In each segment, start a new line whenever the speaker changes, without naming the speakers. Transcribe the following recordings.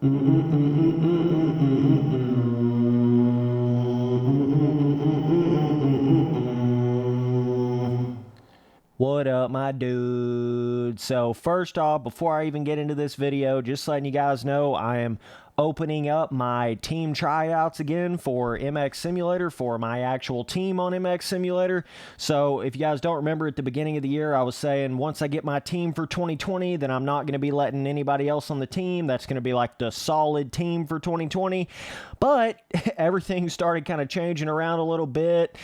What up, my dude? So first off, before I even get into this video, just letting you guys know I am opening up my team tryouts again for MX Simulator, for my actual team on MX Simulator. So if you guys don't remember, at the beginning of the year, I was saying once I get my team for 2020, then I'm not going to be letting anybody else on the team. That's going to be like the solid team for 2020. But everything started kind of changing around a little bit.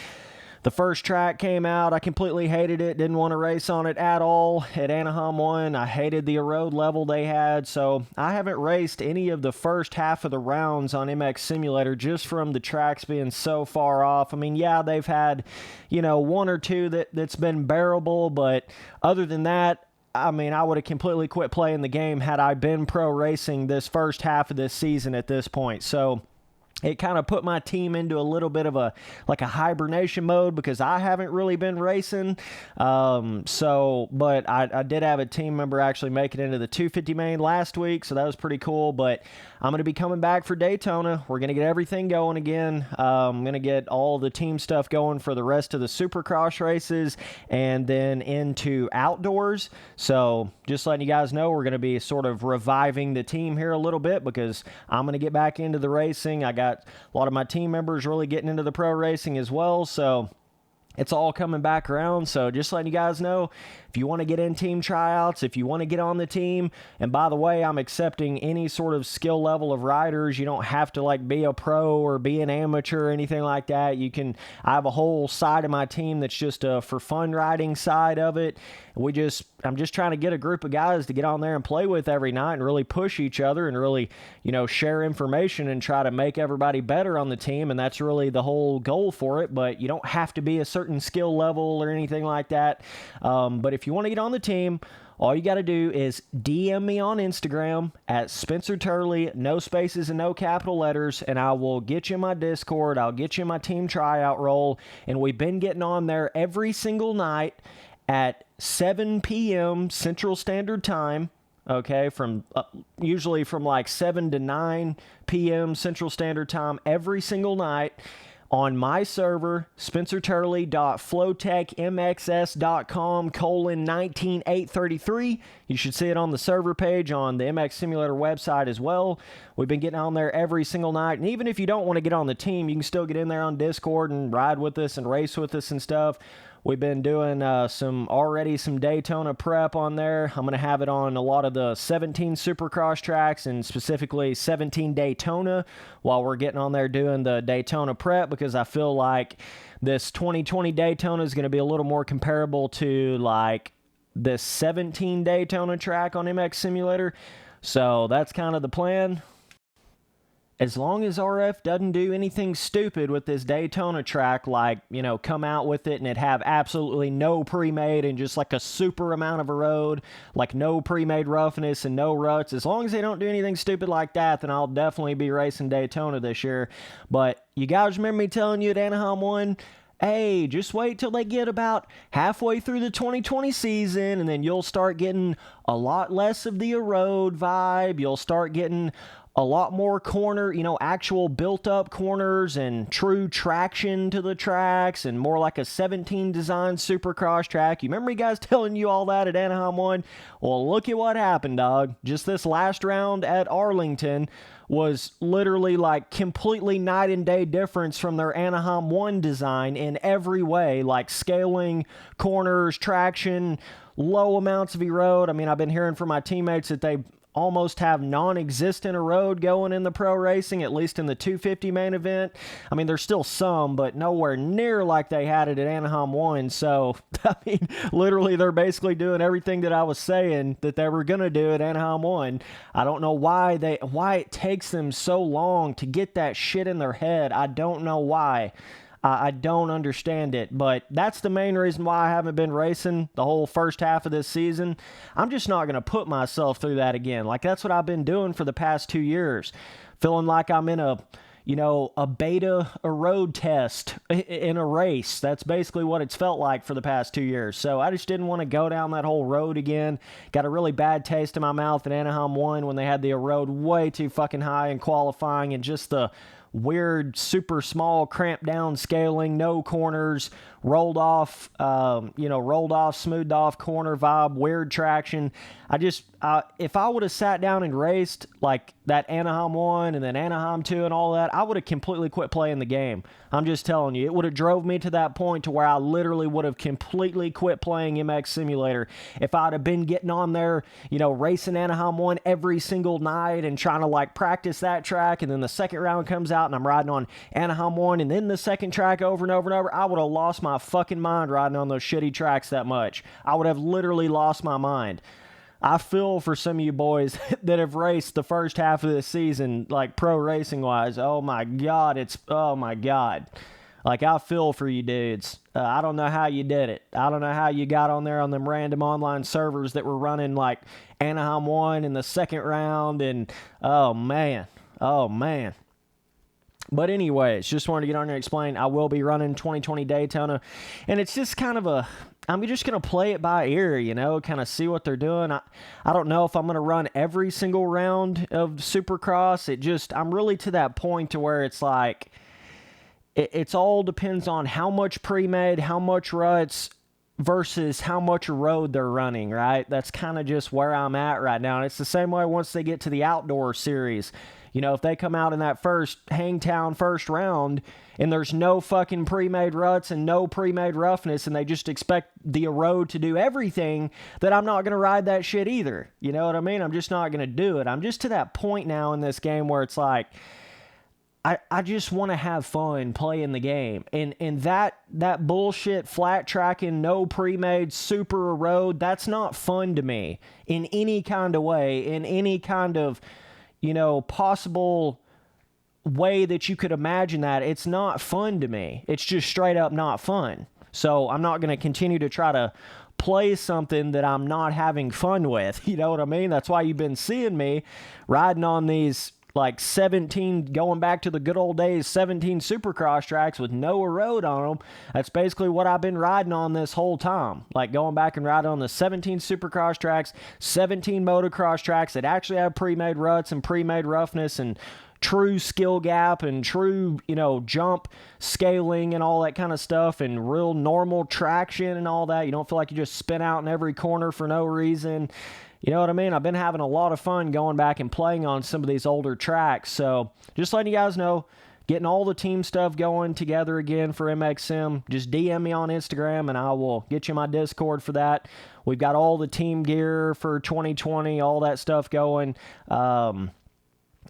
The first track came out. I completely hated it. Didn't want to race on it at all at Anaheim 1. I hated the road level they had. So I haven't raced any of the first half of the rounds on MX Simulator just from the tracks being so far off. I mean, yeah, they've had, one or two that's been bearable. But other than that, I mean, I would have completely quit playing the game had I been pro racing this first half of this season at this point. So it kind of put my team into a little bit of a hibernation mode because I haven't really been racing. But I did have a team member actually make it into the 250 main last week, so that was pretty cool. But I'm going to be coming back for Daytona. We're going to get everything going again. I'm going to get all the team stuff going for the rest of the Supercross races and then into outdoors. So just letting you guys know, we're going to be sort of reviving the team here a little bit because I'm going to get back into the racing. I got a lot of my team members really getting into the pro racing as well, so it's all coming back around. So just letting you guys know, if you want to get in team tryouts, if you want to get on the team, and by the way, I'm accepting any sort of skill level of riders. You don't have to be a pro or be an amateur or anything like that. I have a whole side of my team that's just a for fun riding side of it. I'm just trying to get a group of guys to get on there and play with every night and really push each other and really, share information and try to make everybody better on the team. And that's really the whole goal for it. But you don't have to be a certain skill level or anything like that. But if you want to get on the team, all you got to do is DM me on Instagram at Spencer Turley, no spaces and no capital letters, and I will get you in my Discord. I'll get you in my team tryout role. And we've been getting on there every single night at 7 p.m. Central Standard Time, okay, usually from 7 to 9 p.m. Central Standard Time every single night on my server, spencerturley.flowtechmxs.com:19833. You should see it on the server page on the MX Simulator website as well. We've been getting on there every single night. And even if you don't want to get on the team, you can still get in there on Discord and ride with us and race with us and stuff. We've been doing some Daytona prep on there. I'm going to have it on a lot of the 17 Supercross tracks and specifically 17 Daytona while we're getting on there doing the Daytona prep, because I feel like this 2020 Daytona is going to be a little more comparable to this 17 Daytona track on MX Simulator. So that's kind of the plan. As long as RF doesn't do anything stupid with this Daytona track, come out with it and it have absolutely no pre-made and just a super amount of a road, no pre-made roughness and no ruts. As long as they don't do anything stupid like that, then I'll definitely be racing Daytona this year. But you guys remember me telling you at Anaheim 1, hey, just wait till they get about halfway through the 2020 season, and then you'll start getting a lot less of the road vibe. You'll start getting a lot more corner, actual built-up corners and true traction to the tracks and more like a 17 design Supercross track. You remember me guys telling you all that at Anaheim 1? Well, look at what happened, dog. Just this last round at Arlington was literally completely night and day difference from their Anaheim 1 design in every way, scaling, corners, traction, low amounts of road. I mean, I've been hearing from my teammates that they almost have non-existent a road going in the pro racing, at least in the 250 main event. I mean, there's still some, but nowhere near like they had it at Anaheim 1. So, I mean, literally they're basically doing everything that I was saying that they were going to do at Anaheim 1. I don't know why it takes them so long to get that shit in their head. I don't know why. I don't understand it, but that's the main reason why I haven't been racing the whole first half of this season. I'm just not going to put myself through that again. That's what I've been doing for the past 2 years. Feeling like I'm in a a beta, a road test in a race. That's basically what it's felt like for the past 2 years. So I just didn't want to go down that whole road again. Got a really bad taste in my mouth at Anaheim 1 when they had the road way too fucking high in qualifying, and just the weird, super small, cramped down scaling, no corners, rolled off, smoothed off corner vibe, weird traction. If I would have sat down and raced like that Anaheim 1 and then Anaheim 2 and all that, I would have completely quit playing the game. I'm just telling you, it would have drove me to that point to where I literally would have completely quit playing MX Simulator. If I'd have been getting on there, racing Anaheim 1 every single night and trying to like practice that track, and then the second round comes out and I'm riding on Anaheim 1 and then the second track over and over and over, I would have lost my fucking mind riding on those shitty tracks that much. I would have literally lost my mind. I feel for some of you boys that have raced the first half of this season, like pro racing wise. Oh my God, oh my God. Like, I feel for you dudes. I don't know how you did it. I don't know how you got on there on them random online servers that were running like Anaheim 1 in the second round, and oh man. But anyways, just wanted to get on there and explain. I will be running 2020 Daytona, and it's just kind of I'm just going to play it by ear, kind of see what they're doing. I don't know if I'm going to run every single round of Supercross. I'm really to that point to where it's like, it's all depends on how much pre-made, how much ruts, versus how much road they're running, right? That's kind of just where I'm at right now. And it's the same way once they get to the outdoor series. If they come out in that first Hangtown first round and there's no fucking pre-made ruts and no pre-made roughness, and they just expect the road to do everything, that I'm not going to ride that shit either. You know what I mean? I'm just not going to do it. I'm just to that point now in this game where it's like, I just want to have fun playing the game. And that bullshit flat tracking, no pre-made super road, that's not fun to me in any kind of way, in any kind of possible way that you could imagine that. It's not fun to me. It's just straight up not fun. So I'm not going to continue to try to play something that I'm not having fun with. You know what I mean? That's why you've been seeing me riding on these like 17, going back to the good old days, 17 Supercross tracks with no road on them. That's basically what I've been riding on this whole time. Like going back and riding on the 17 Supercross tracks, 17 motocross tracks that actually have pre-made ruts and pre-made roughness and true skill gap and true, jump scaling and all that kind of stuff, and real normal traction and all that. You don't feel like you just spin out in every corner for no reason. You know what I mean? I've been having a lot of fun going back and playing on some of these older tracks. So just letting you guys know, getting all the team stuff going together again for MXM. Just DM me on Instagram and I will get you my Discord for that. We've got all the team gear for 2020, all that stuff going. And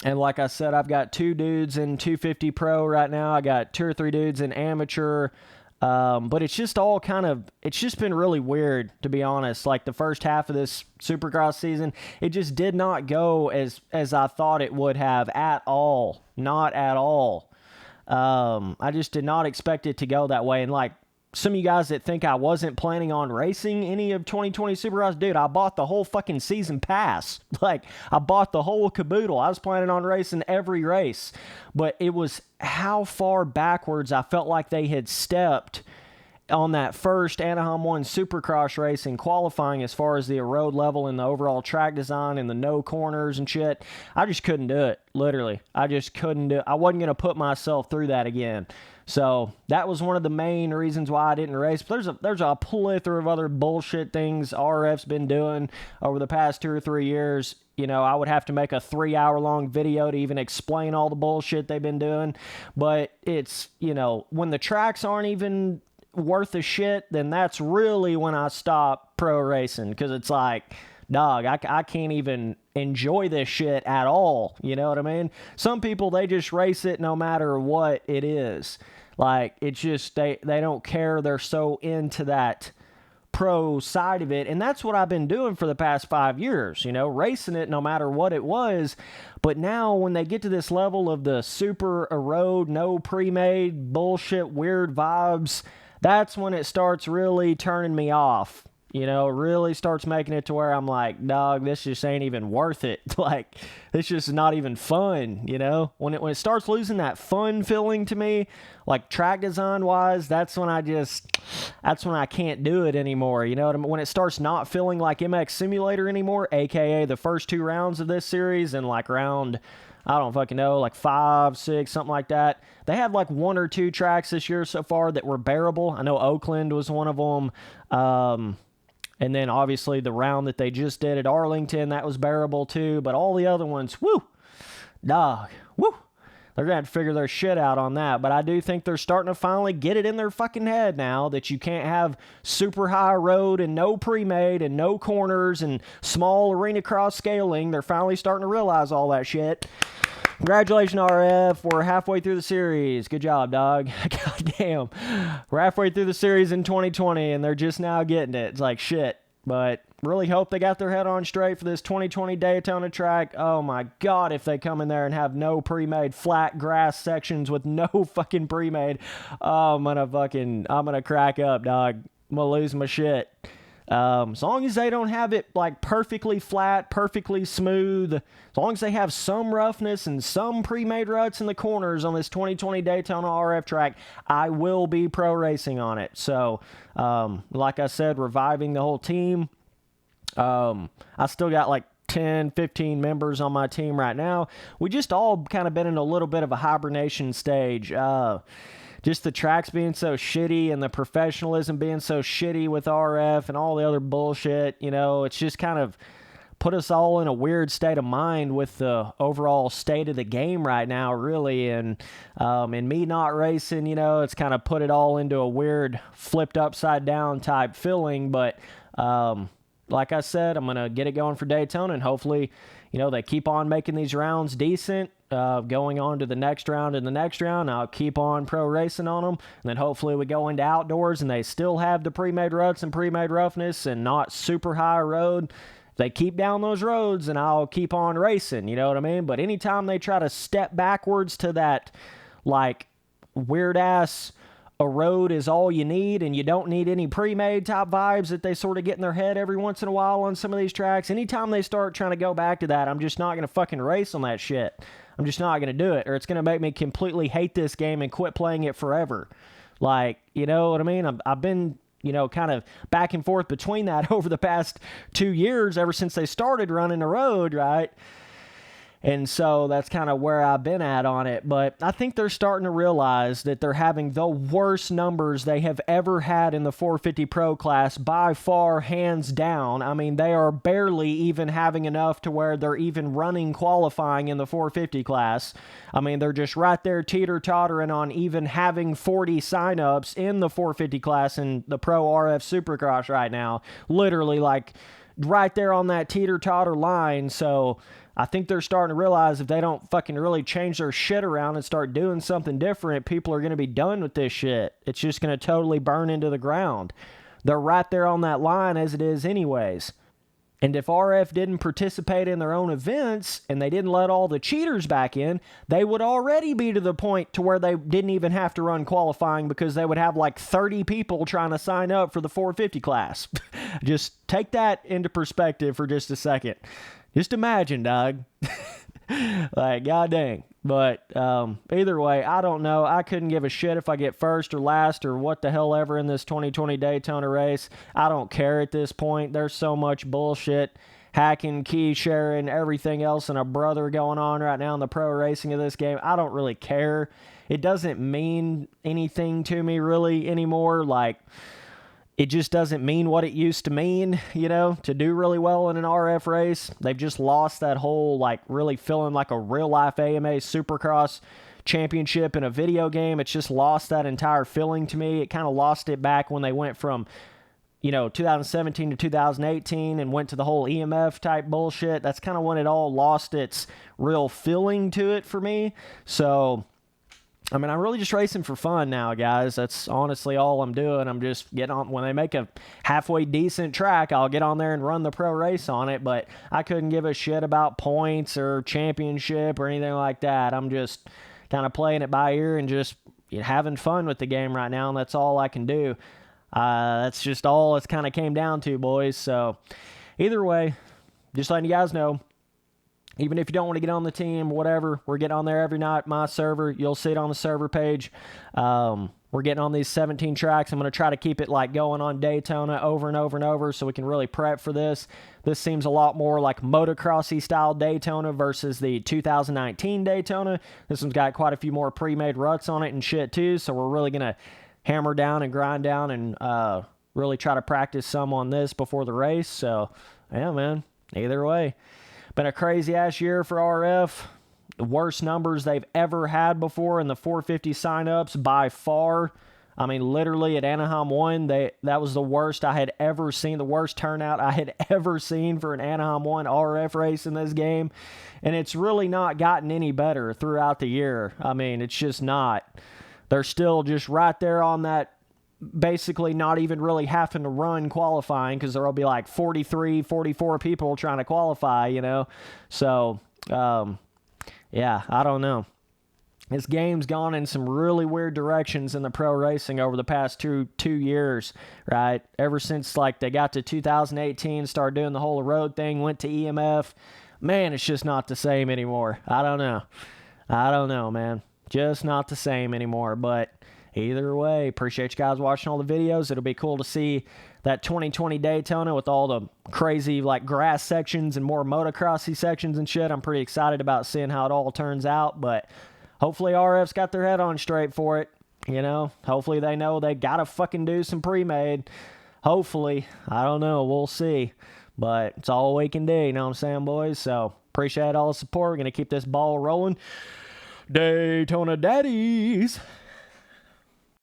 like I said, I've got 2 dudes in 250 Pro right now. I got 2 or 3 dudes in Amateur. But it's just it's just been really weird, to be honest. Like the first half of this Supercross season, it just did not go as I thought it would have at all. Not at all. I just did not expect it to go that way. And like some of you guys that think I wasn't planning on racing any of 2020 Supercross, dude, I bought the whole fucking season pass. Like, I bought the whole caboodle. I was planning on racing every race. But it was how far backwards I felt like they had stepped on that first Anaheim 1 Supercross race in qualifying as far as the road level and the overall track design and the no corners and shit. I just couldn't do it, literally. I just couldn't do it. I wasn't going to put myself through that again. So that was one of the main reasons why I didn't race. But there's a plethora of other bullshit things RF's been doing over the past 2 or 3 years. I would have to make a 3-hour-long video to even explain all the bullshit they've been doing. But it's, when the tracks aren't even worth a shit, then that's really when I stop pro racing. Because it's like, dog, I can't even enjoy this shit at all. You know what I mean? Some people, they just race it no matter what it is. Like, it's just, they don't care. They're so into that pro side of it. And that's what I've been doing for the past 5 years, racing it no matter what it was. But now when they get to this level of the super road, no pre-made bullshit, weird vibes, that's when it starts really turning me off. You know, really starts making it to where I'm like, dog, this just ain't even worth it. Like, it's just not even fun, you know? When it starts losing that fun feeling to me, like track design wise, that's when I can't do it anymore. You know what I mean? When it starts not feeling like MX Simulator anymore, aka the first 2 rounds of this series and like round, I don't fucking know, like 5, 6, something like that. They had like 1 or 2 tracks this year so far that were bearable. I know Oakland was one of them. And then obviously the round that they just did at Arlington, that was bearable too. But all the other ones, woo, dog, woo. They're going to have to figure their shit out on that. But I do think they're starting to finally get it in their fucking head now that you can't have super high road and no pre-made and no corners and small arena cross scaling. They're finally starting to realize all that shit. Congratulations, RF. We're halfway through the series. Good job, dog. God damn. We're halfway through the series in 2020, and they're just now getting it. It's like shit. But really hope they got their head on straight for this 2020 Daytona track. Oh, my God, if they come in there and have no pre-made flat grass sections with no fucking pre-made, oh, I'm gonna crack up, dog. I'm gonna lose my shit. As long as they don't have it like perfectly flat, perfectly smooth, as long as they have some roughness and some pre-made ruts in the corners on this 2020 Daytona RF track, I will be pro racing on it. So, like I said, reviving the whole team. I still got like 10, 15 members on my team right now. We just all kind of been in a little bit of a hibernation stage. Just the tracks being so shitty and the professionalism being so shitty with RF and all the other bullshit, you know, it's just kind of put us all in a weird state of mind with the overall state of the game right now, really. And me not racing, you know, it's kind of put it all into a weird flipped upside down type feeling. But like I said, I'm going to get it going for Daytona, and hopefully, you know, they keep on making these rounds decent. Going on to the next round and the next round, I'll keep on pro racing on them, and then hopefully we go into outdoors and they still have the pre-made ruts and pre-made roughness and not super high road. If they keep down those roads, and I'll keep on racing, you know what I mean? But anytime they try to step backwards to that like weird ass a road is all you need and you don't need any pre-made type vibes that they sort of get in their head every once in a while on some of these tracks, anytime they start trying to go back to that, I'm just not going to fucking race on that shit. I'm just not going to do it, or it's going to make me completely hate this game and quit playing it forever. Like, you know what I mean? I've been, you know, kind of back and forth between that over the past 2 years, ever since they started running the road, right? And so that's kind of where I've been at on it. But I think they're starting to realize that they're having the worst numbers they have ever had in the 450 Pro class by far, hands down. I mean, they are barely even having enough to where they're even running qualifying in the 450 class. I mean, they're just right there teeter-tottering on even having 40 signups in the 450 class in the Pro RF Supercross right now. Literally, like, right there on that teeter-totter line. So I think they're starting to realize if they don't fucking really change their shit around and start doing something different, people are going to be done with this shit. It's just going to totally burn into the ground. They're right there on that line as it is anyways. And if RF didn't participate in their own events and they didn't let all the cheaters back in, they would already be to the point to where they didn't even have to run qualifying, because they would have like 30 people trying to sign up for the 450 class. Just take that into perspective for just a second. Just imagine, dog. Like, god dang. But either way, I don't know. I couldn't give a shit if I get first or last or what the hell ever in this 2020 Daytona race. I don't care at this point. There's so much bullshit, hacking, key sharing, everything else, and a brother going on right now in the pro racing of this game. I don't really care. It doesn't mean anything to me really anymore. Like, it just doesn't mean what it used to mean, you know, to do really well in an RF race. They've just lost that whole, like, really feeling like a real-life AMA Supercross championship in a video game. It's just lost that entire feeling to me. It kind of lost it back when they went from, you know, 2017 to 2018 and went to the whole EMF type bullshit. That's kind of when it all lost its real feeling to it for me. So, I mean, I'm really just racing for fun now, guys. That's honestly all I'm doing. I'm just getting on. When they make a halfway decent track, I'll get on there and run the pro race on it, but I couldn't give a shit about points or championship or anything like that. I'm just kind of playing it by ear and just having fun with the game right now, and that's all I can do. That's just all it's kind of came down to, boys. So either way, just letting you guys know, even if you don't want to get on the team, whatever, we're getting on there every night. My server, you'll see it on the server page. We're getting on these 17 tracks. I'm going to try to keep it like going on Daytona over and over and over so we can really prep for this. This seems a lot more like motocrossy style Daytona versus the 2019 Daytona. This one's got quite a few more pre-made ruts on it and shit too, so we're really going to hammer down and grind down and really try to practice some on this before the race. So, yeah, man, either way. Been a crazy-ass year for RF. The worst numbers they've ever had before in the 450 signups by far. I mean, literally at Anaheim 1, that was the worst I had ever seen, the worst turnout I had ever seen for an Anaheim 1 RF race in this game. And it's really not gotten any better throughout the year. I mean, it's just not. They're still just right there on that, basically not even really having to run qualifying because there will be like 43, 44 people trying to qualify, you know. So, yeah, I don't know. This game's gone in some really weird directions in the pro racing over the past two years, right? Ever since, like, they got to 2018, started doing the whole road thing, went to EMF. Man, it's just not the same anymore. I don't know, man. Just not the same anymore, but either way, appreciate you guys watching all the videos. It'll be cool to see that 2020 Daytona with all the crazy, like, grass sections and more motocrossy sections and shit. I'm pretty excited about seeing how it all turns out, but hopefully RF's got their head on straight for it, you know? Hopefully they know they gotta fucking do some pre-made. Hopefully. I don't know. We'll see. But it's all we can do, you know what I'm saying, boys? So, appreciate all the support. We're going to keep this ball rolling. Daytona Daddies!